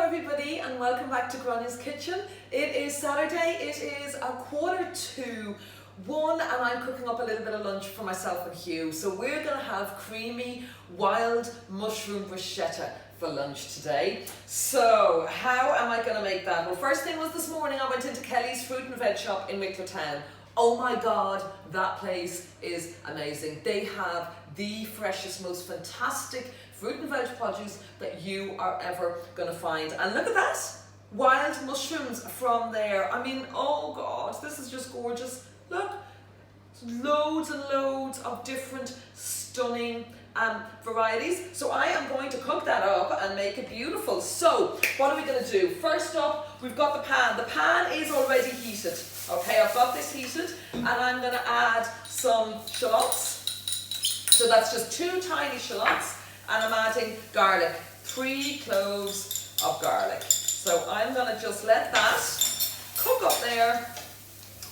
everybody and welcome back to Granny's Kitchen. It is Saturday, it is 1:45 and I'm cooking up a little bit of lunch for myself and Hugh. So we're going to have creamy wild mushroom bruschetta for lunch today. So how am I going to make that? Well, first thing was this morning I went into Kelly's fruit and veg shop in Wicklow Town. Oh my God, that place is amazing. They have the freshest, most fantastic fruit and veg produce that you are ever going to find. And look at that, wild mushrooms from there. I mean, oh God, this is just gorgeous. Look, loads and loads of different stunning varieties. So I am going to cook that up and make it beautiful. So what are we going to do? First up, we've got the pan. The pan is already heated. Okay, I've got this heated and I'm going to add some shallots. So that's just 2 tiny shallots. And I'm adding garlic, 3 cloves of garlic. So I'm going to just let that cook up there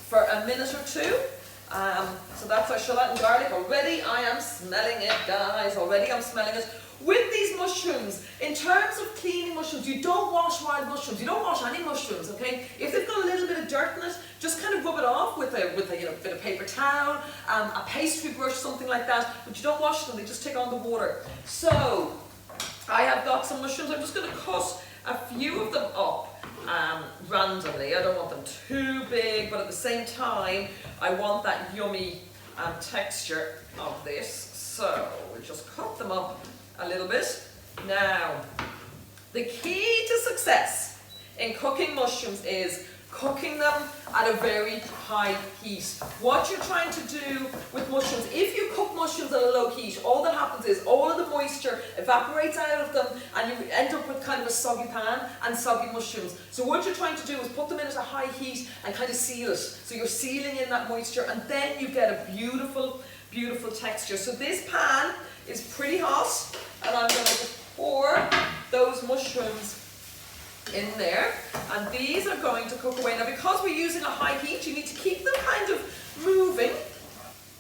for a minute or 2. So that's our shallot and garlic. Already I am smelling it, guys. Already I'm smelling it. With these mushrooms, in terms of cleaning mushrooms, you don't wash wild mushrooms. You don't wash any mushrooms, okay? If they've got a little bit of dirt in it, just kind of rub it off with a bit of paper towel, a pastry brush, something like that. But you don't wash them, they just take on the water. So, I have got some mushrooms. I'm just going to cut a few of them up randomly. I don't want them too big, but at the same time, I want that yummy texture of this. So, we'll just cut them up a little bit. Now, the key to success in cooking mushrooms is cooking them at a very high heat. What you're trying to do with mushrooms, if you cook mushrooms at a low heat, all that happens is all of the moisture evaporates out of them and you end up with kind of a soggy pan and soggy mushrooms. So what you're trying to do is put them in at a high heat and kind of seal it. So you're sealing in that moisture and then you get a beautiful, beautiful texture. So this pan is pretty hot and I'm going to just pour those mushrooms in there, and these are going to cook away. Now because we're using a high heat, you need to keep them kind of moving,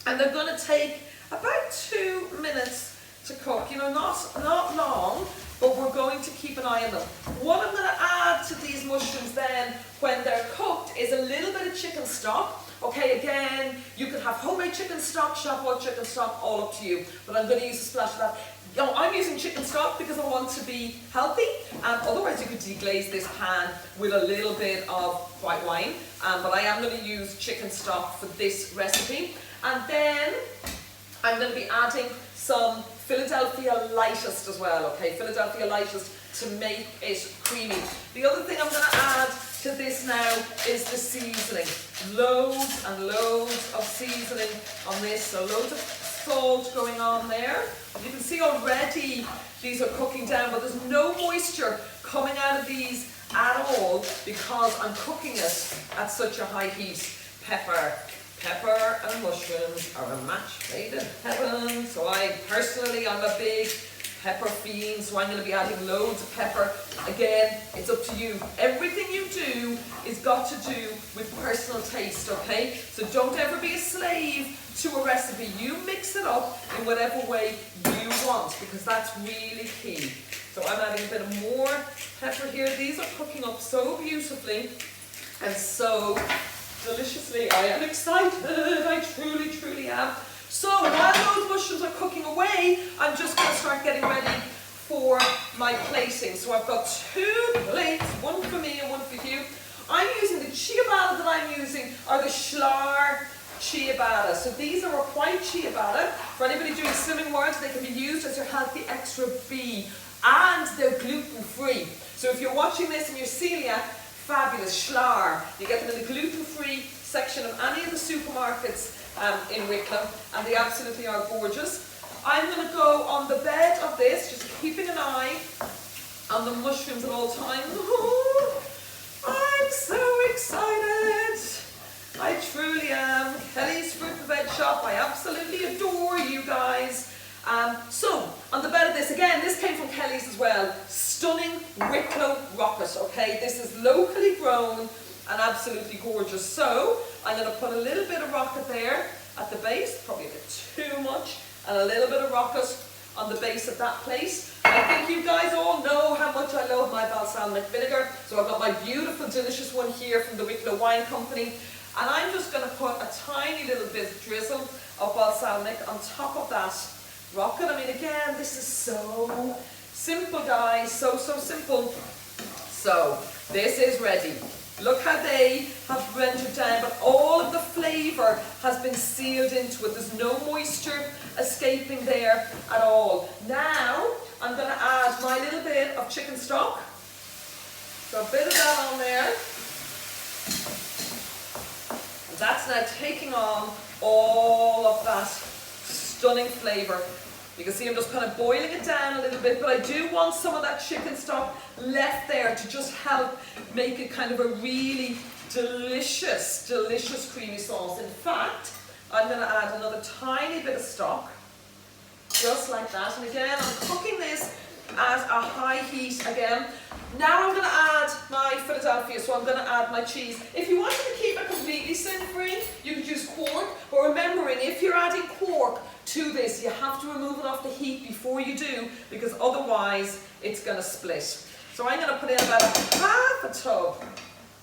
and they're going to take about 2 minutes to cook. You know, not long, but we're going to keep an eye on them. What I'm going to add to these mushrooms then when they're cooked is a little bit of chicken stock. Okay, again, you can have homemade chicken stock, shop bought chicken stock, all up to you. But I'm going to use a splash of that. You know, I'm using chicken stock because I want to be healthy. Otherwise, you could deglaze this pan with a little bit of white wine. But I am going to use chicken stock for this recipe. And then I'm going to be adding some Philadelphia lightest as well. Okay, Philadelphia lightest to make it creamy. The other thing I'm going to add to this now is the seasoning. Loads and loads of seasoning on this. So loads of salt going on there. You can see already these are cooking down, but there's no moisture coming out of these at all because I'm cooking it at such a high heat. Pepper and mushrooms are a match made in heaven. So I'm a big pepper fiend, so I'm going to be adding loads of pepper. Again, it's up to you. Everything you do is got to do with personal taste, okay? So don't ever be a slave to a recipe. You mix it up in whatever way you want, because that's really key. So I'm adding a bit of more pepper here. These are cooking up so beautifully and so deliciously. I am excited. I truly, truly am. So while those mushrooms are cooking away, I'm just going to start getting ready for my plating. So I've got 2 plates, one for me and one for you. I'm using the ciabatta that I'm using are the Schlar ciabatta. So these are a white ciabatta. For anybody doing slimming words, they can be used as your healthy extra B, and they're gluten-free. So if you're watching this and you're celiac, fabulous, Schlar. You get them in the gluten-free section of any of the supermarkets in Wicklow, and they absolutely are gorgeous. I'm going to go on the bed of this, just keeping an eye on the mushrooms at all times. Oh, I'm so excited. I truly am. Kelly's Fruit and Veg Shop. I absolutely adore you guys. So, on the bed of this, again, this came from Kelly's as well. Stunning Wicklow rocket, okay? This is locally grown and absolutely gorgeous. So, I'm going to put a little bit of rocket there at the base, probably a bit too much, and a little bit of rocket on the base of that plate. I think you guys all know how much I love my my balsamic vinegar. So I've got my beautiful, delicious one here from the Wicklow Wine Company. And I'm just going to put a tiny little bit drizzle of balsamic on top of that rocket. I mean, again, this is so simple, guys, so simple. So this is ready. Look how they have rendered down, but all of the flavour has been sealed into it. There's no moisture escaping there at all. Now I'm going to add my little bit of chicken stock. So a bit of that on there. And that's now taking on all of that stunning flavour. You can see I'm just kind of boiling it down a little bit, but I do want some of that chicken stock left there to just help make it kind of a really delicious, delicious creamy sauce. In fact, I'm going to add another tiny bit of stock, just like that. And again, I'm cooking this at a high heat again. Now I'm going to add my Philadelphia, so I'm going to add my cheese. If you wanted to keep it completely sin-free, you could use quark, but remembering if you're adding quark to this, you have to remove it off the heat before you do, because otherwise it's going to split. So I'm going to put in about half a tub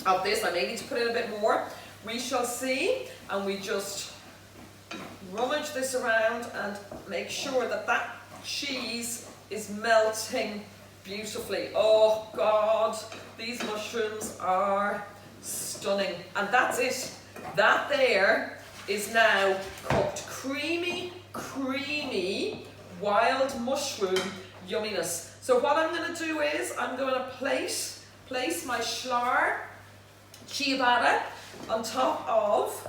of this. I may need to put in a bit more. We shall see. And we just rummage this around and make sure that that cheese is melting beautifully. Oh God, these mushrooms are stunning. And that's it. That there is now cooked. Creamy, creamy wild mushroom yumminess. So what I'm going to do is I'm going to place my Schlar Ciabatta on top of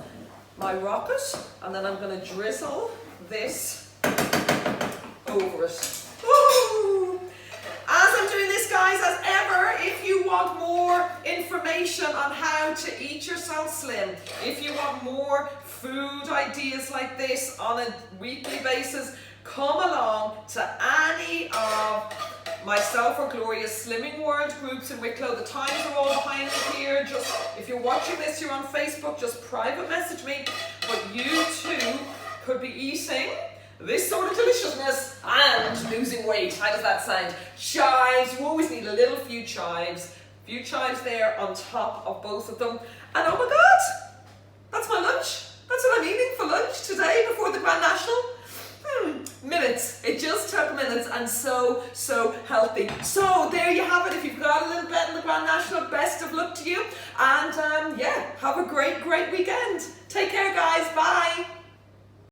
my rocket, and then I'm going to drizzle this over it. Woo! As I'm doing this, guys, as ever, if you want more information on how to eat yourself slim, if you want more food ideas like this on a weekly basis, come along to any of myself or Gloria's Slimming World groups in Wicklow. The times are all behind me here. Just if you're watching this, you're on Facebook, just private message me. But you too could be eating this sort of deliciousness and losing weight. How does that sound? Chives, you always need a little few chives. A few chives there on top of both of them. And oh my God, that's my lunch. That's what I'm eating for lunch today before the Grand National. Minutes. It just took minutes, and so healthy. So there you have it. If you've got a little bet in the Grand National, best of luck to you. And yeah, have a great weekend. Take care, guys. Bye.